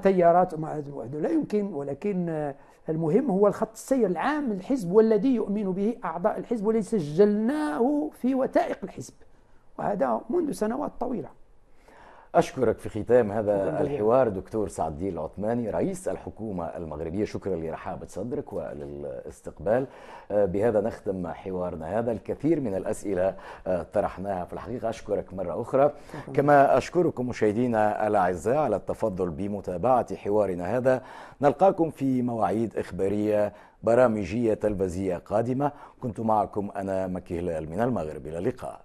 [SPEAKER 2] تيارات لا يمكن. ولكن المهم هو الخط السير العام للحزب، والذي يؤمن به أعضاء الحزب، والذي سجلناه في وثائق الحزب، وهذا منذ سنوات طويلة.
[SPEAKER 1] أشكرك في ختام هذا الحوار دكتور سعد الدين العثماني رئيس الحكومة المغربية. شكرا لرحابة صدرك وللاستقبال. بهذا نختم حوارنا هذا. الكثير من الأسئلة طرحناها في الحقيقة. أشكرك مرة أخرى، كما أشكركم مشاهدينا الأعزاء على التفضل بمتابعة حوارنا هذا. نلقاكم في مواعيد إخبارية برامجية تلفزية قادمة. كنت معكم أنا مكي هلال من المغرب. إلى اللقاء.